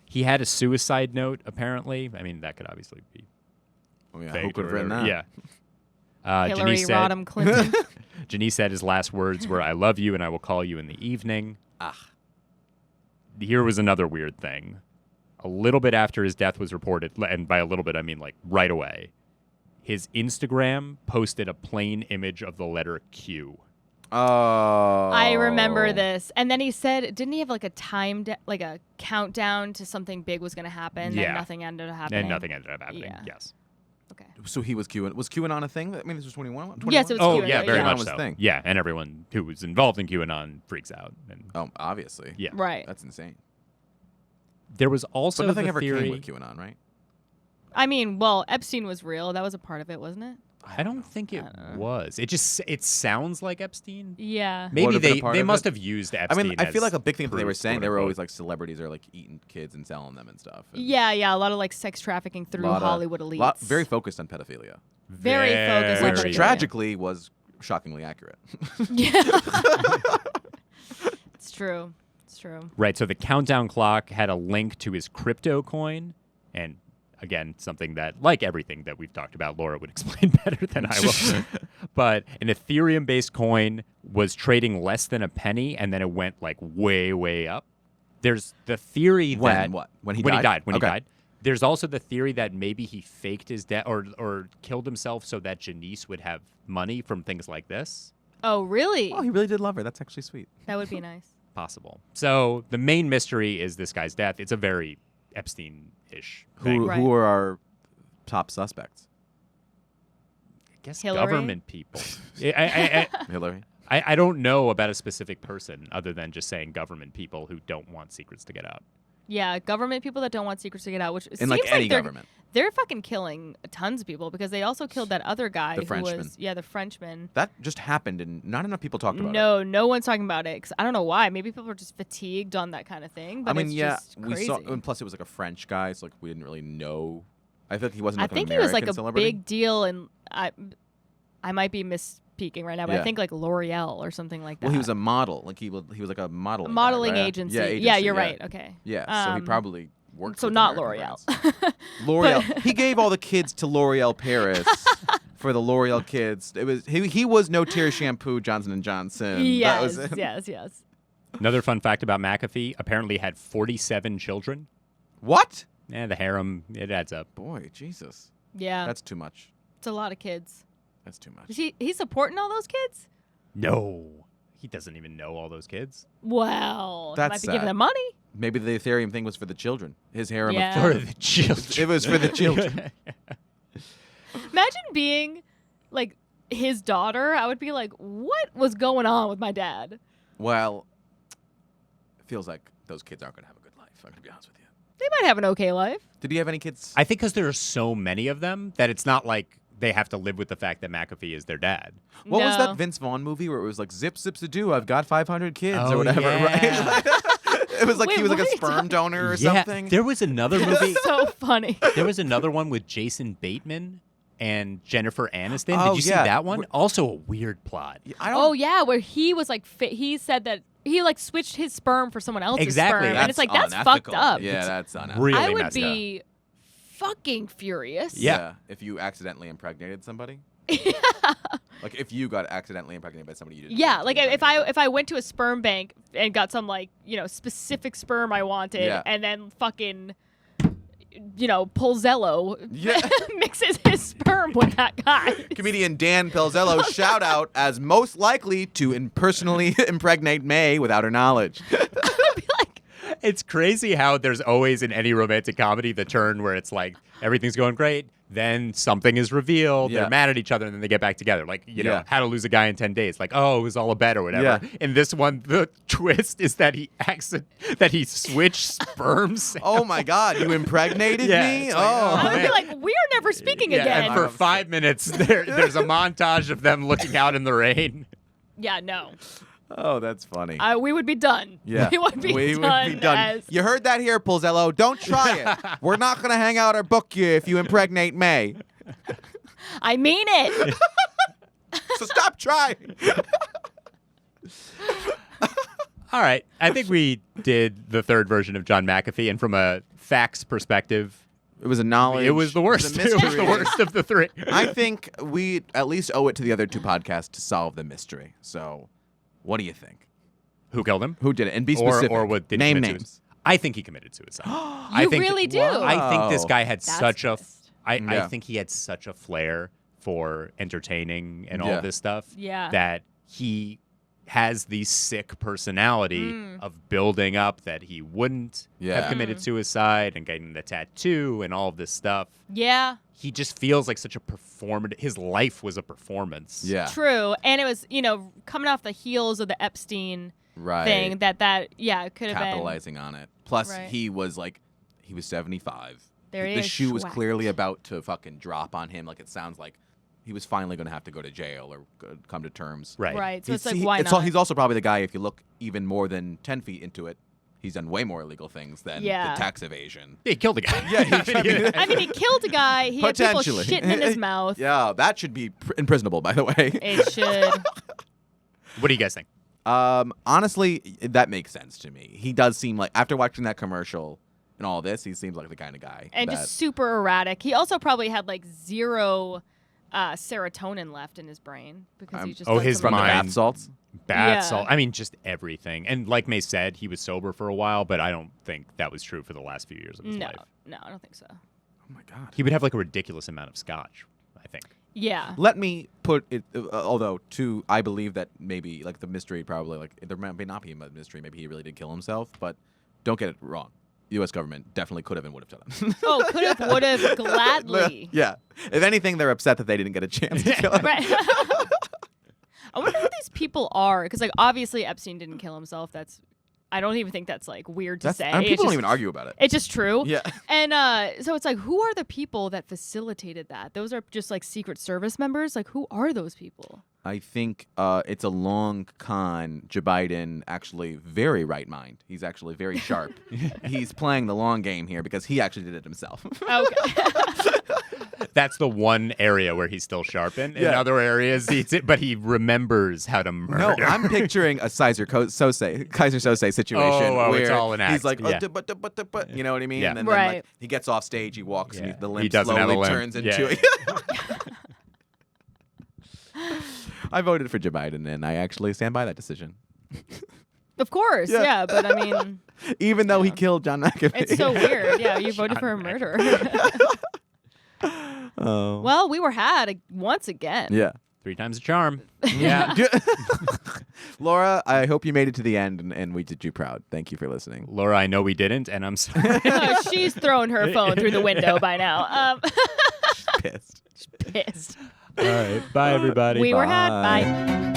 C: He had a suicide note, apparently. I mean, that could obviously be
B: Oh, yeah.
C: fake
B: Who could
C: or
B: have written
C: whatever.
B: that?
C: Yeah.
A: Hillary
C: Janice said,
A: Rodham Clinton.
C: Janice said his last words were, "I love you and I will call you in the evening." Here was another weird thing. A little bit after his death was reported, and by a little bit I mean like right away, his Instagram posted a plain image of the letter Q.
B: Oh.
A: I remember this. And then he said, didn't he have like a like a countdown to something big was going to happen?
C: Yeah.
A: And nothing ended up happening.
C: And nothing ended up happening.
A: Yeah.
C: Yes.
A: Okay.
B: So he was QAnon. Was QAnon a thing? I mean, this was 21?
A: Yes, it was
C: Oh
A: QAnon,
C: yeah, very
A: yeah.
C: much
B: Was
C: so.
B: a thing.
C: Yeah, and everyone who was involved in QAnon freaks out. And
B: Oh, obviously.
C: yeah,
A: Right.
B: That's insane.
C: there was also
B: But nothing
C: the
B: ever
C: theory.
B: came with QAnon, right?
A: I mean, well, Epstein was real. That was a part of it, wasn't it?
C: I don't think it was. It sounds like Epstein.
A: Yeah.
C: Maybe
B: Would have been a
C: they
B: part
C: they
B: of
C: must
B: it?
C: have used
B: I
C: Epstein.
B: mean, I feel
C: as
B: like a big thing that they were
C: proof,
B: saying, they were
C: quote-unquote.
B: always like celebrities are like eating kids and selling them and stuff. And
A: Yeah. A lot of like sex trafficking through Hollywood elites.
B: very focused on pedophilia.
A: Very focused on
B: Which
A: Very-
B: tragically was shockingly accurate.
A: Yeah. It's true. It's true.
C: Right. So the countdown clock had a link to his crypto coin. And again, something that, like everything that we've talked about, Laura would explain better than I will. But an Ethereum based coin was trading less than a penny, and then it went like way, way up. There's the theory
B: When?
C: that.
B: What? When he
C: When
B: died?
C: he
B: Okay.
C: died. There's also the theory that maybe he faked his death or killed himself so that Janice would have money from things like this.
A: Oh, really?
B: Oh, he really did love her. That's actually sweet.
A: That would be nice.
C: Possible. So the main mystery is this guy's death. It's a very Epstein-ish thing.
A: Right.
B: Who are our top suspects?
C: I guess
A: Hillary?
C: government people. I
B: Hillary.
C: don't know about a specific person other than just saying government people who don't want secrets to get out.
A: Yeah, government people that don't want secrets to get out, which
B: In
A: seems
B: like any
A: they're,
B: government.
A: They're fucking killing tons of people because they also killed that other guy
B: The
A: who
B: Frenchman.
A: was the Frenchman.
B: That just happened, and not enough people talked about it.
A: No one's talking about it 'cause I don't know why. Maybe people are just fatigued on that kind of thing. But
B: I mean,
A: it's
B: yeah,
A: just
B: we
A: crazy.
B: saw, and plus it was like a French guy, so like we didn't really know. I feel like he wasn't
A: I
B: like
A: think
B: an
A: he was like
B: American
A: a
B: celebrity.
A: big deal, and I might be misspeaking right now, but I
B: Yeah.
A: think like L'Oreal or something like that.
B: Well, he was a model. Like he was like a modeling guy,
A: modeling
B: right?
A: agency.
B: Yeah,
A: you're
B: yeah.
A: right. Okay.
B: Yeah, so he probably worked.
A: So
B: with
A: not
B: American
A: L'Oreal.
B: brands. L'Oreal. He gave all the kids to L'Oreal Paris for the L'Oreal kids. It was he was no tear shampoo Johnson & Johnson. That
A: Yes,
B: was it.
A: yes.
C: Another fun fact about McAfee, apparently had 47 children.
B: What?
C: And the harem, it adds up.
B: Boy, Jesus.
A: Yeah.
B: That's too much.
A: It's a lot of kids.
B: That's too much.
A: Is he's supporting all those kids?
C: No. He doesn't even know all those kids.
A: Well,
B: That's
A: might be giving
B: sad.
A: them money.
B: Maybe the Ethereum thing was for the children. His harem
A: Yeah.
B: of
C: For the children.
B: It was for the children.
A: Imagine being like his daughter. I would be like, what was going on with my dad?
B: Well, it feels like those kids aren't going to have a good life. I'm going to be honest with you.
A: They might have an okay life.
B: Did he have any kids?
C: I think because there are so many of them that it's not like they have to live with the fact that McAfee is their dad.
B: What was
A: No.
B: that Vince Vaughn movie where it was like zip zips a do? I've got 500 kids
C: Oh,
B: or whatever,
C: yeah.
B: right? It was like
A: Wait,
B: he was like
A: what
B: a
A: are you
B: sperm
A: talking-
B: donor or
C: Yeah,
B: something.
C: there was another movie.
A: So funny.
C: There was another one with Jason Bateman and Jennifer Aniston.
B: Oh,
C: Did you see
B: yeah.
C: that one? Also a weird plot.
B: I don't.
A: Oh yeah, where he was like, he said that he like switched his sperm for someone else's
C: Exactly.
A: sperm, and it's like that's
B: unethical.
A: fucked up.
B: Yeah, that's unethical.
C: Really
A: I would
C: messed
A: be fucking furious.
C: Yeah.
B: If you accidentally impregnated somebody. Like if you got accidentally impregnated by somebody you didn't.
A: Yeah,
B: want to
A: like
B: impregnate.
A: if I went to a sperm bank and got some like, specific sperm I wanted,
B: Yeah.
A: and then fucking, Polzello
B: Yeah.
A: mixes his sperm with that guy.
B: Comedian Dan Pelzello shout out as most likely to personally impregnate Mae without her knowledge.
A: I'd be like,
C: It's crazy how there's always in any romantic comedy the turn where it's like everything's going great, then something is revealed,
B: Yeah.
C: they're mad at each other, and then they get back together. Like,
B: Yeah.
C: How to Lose a Guy in 10 Days. Like, oh, it was all a bet or whatever.
B: Yeah.
C: In this one, the twist is that he switched sperms.
B: Oh my God, you impregnated
C: Yeah,
B: me?
C: it's like,
B: Oh,
C: oh,
A: I would be
C: man.
A: like, we're never speaking
C: Yeah,
A: again.
C: and for 5 minutes, there's a montage of them looking out in the rain.
A: Yeah, no.
B: Oh, that's funny.
A: We would be done.
B: Yeah.
A: We would be done. As,
B: You heard that here, Polzello. Don't try it. We're not going to hang out or book you if you impregnate Mae.
A: I mean it.
B: So stop trying.
C: All right. I think we did the third version of John McAfee, and from a facts perspective,
B: It was a knowledge.
C: it was the worst.
B: a
C: It was the
B: mystery.
C: worst of the three.
B: I think we at least owe it to the other two podcasts to solve the mystery. So, what do you think?
C: Who killed him?
B: Who did it? And be
C: Or
B: specific.
C: what did he
B: Name
C: commit
B: names.
C: suicide? I think he committed suicide. I
A: You
C: think
A: really do?
C: I think this
B: Wow.
C: guy had
A: That's
C: such a.
A: twist.
C: I
B: Yeah.
C: think he had such a flair for entertaining and
B: Yeah.
C: all this stuff.
A: Yeah.
C: That he has the sick personality of building up that he wouldn't
B: Yeah.
C: have committed suicide and getting the tattoo and all of this stuff.
A: Yeah,
C: He just feels like such a performance. His life was a performance.
B: Yeah.
A: true. And it was, coming off the heels of the Epstein
B: Right.
A: thing that could have been.
B: Capitalizing on it. Plus,
A: Right.
B: he was 75.
A: There he
B: the
A: is,
B: shoe was
A: schwacked.
B: clearly about to fucking drop on him. Like it sounds like he was finally going to have to go to jail or come to terms.
C: Right.
A: Right. So
B: He's-
A: it's like, why not?
B: He's also probably the guy, if you look even more than 10 feet into it, he's done way more illegal things than
A: Yeah.
B: the tax evasion.
C: He killed a guy.
B: Yeah,
A: I mean, he killed a guy. He had people
B: Potentially.
A: shitting in his mouth.
B: Yeah, that should be imprisonable, by the way.
A: It should.
C: What do you guys think?
B: Honestly, that makes sense to me. He does seem like, after watching that commercial and all this, he seems like the kind of guy.
A: And
B: that,
A: just super erratic. He also probably had zero serotonin left in his brain because he just
C: Oh,
A: did
C: his
A: some
B: from the
C: mind.
B: bath salts.
C: Bath
A: Yeah.
C: salt. I mean, just everything. And like May said, he was sober for a while, but I don't think that was true for the last few years of his
A: No,
C: life.
A: no, I don't think so.
B: Oh my God.
C: He would have like a ridiculous amount of scotch, I think.
A: Yeah.
B: Let me put it, although, I believe that maybe, the mystery probably, there may not be a mystery. Maybe he really did kill himself, but don't get it wrong. The U.S. government definitely could have and would have done it.
A: Oh, could have, would have, gladly.
B: Yeah. If anything, they're upset that they didn't get a chance to kill him.
A: Right. I wonder who these people are, because obviously Epstein didn't kill himself. I don't even think that's weird to say.
B: And
A: It's
B: people don't
A: just-
B: even argue about it.
A: It's just true.
B: Yeah.
A: And so it's who are the people that facilitated that? Those are just Secret Service members? Who are those people?
B: I think it's a long con. Joe Biden actually very right mind. He's actually very sharp. He's playing the long game here because he actually did it himself.
A: Okay.
C: That's the one area where he's still sharp in. In
B: Yeah.
C: other areas, but he remembers how to murder.
B: No, I'm picturing a Kaiser Sose situation
C: Oh,
B: where
C: it's all an act.
B: he's like,
C: Yeah.
B: but, you know what I mean?
C: Yeah.
B: And then
A: Right.
B: he gets off stage, he walks,
C: Yeah.
B: and the
C: He
B: limp
C: doesn't have a
B: slowly
C: limp.
B: turns into
C: Yeah.
B: I voted for Joe Biden, and I actually stand by that decision.
A: Of course,
B: Yeah.
A: yeah, but I mean,
B: Even though he killed John McAfee.
A: it's so weird. Yeah, you voted for a murderer.
B: Oh.
A: Well, we were had once again.
B: Yeah.
C: 3 times a charm. Yeah.
B: Laura, I hope you made it to the end, and we did you proud. Thank you for listening.
C: Laura, I know we didn't, and I'm sorry.
A: She's thrown her phone through the window by now.
B: Pissed.
A: Pissed.
C: All right. Bye, everybody.
A: We were had.
B: Bye.
A: Bye.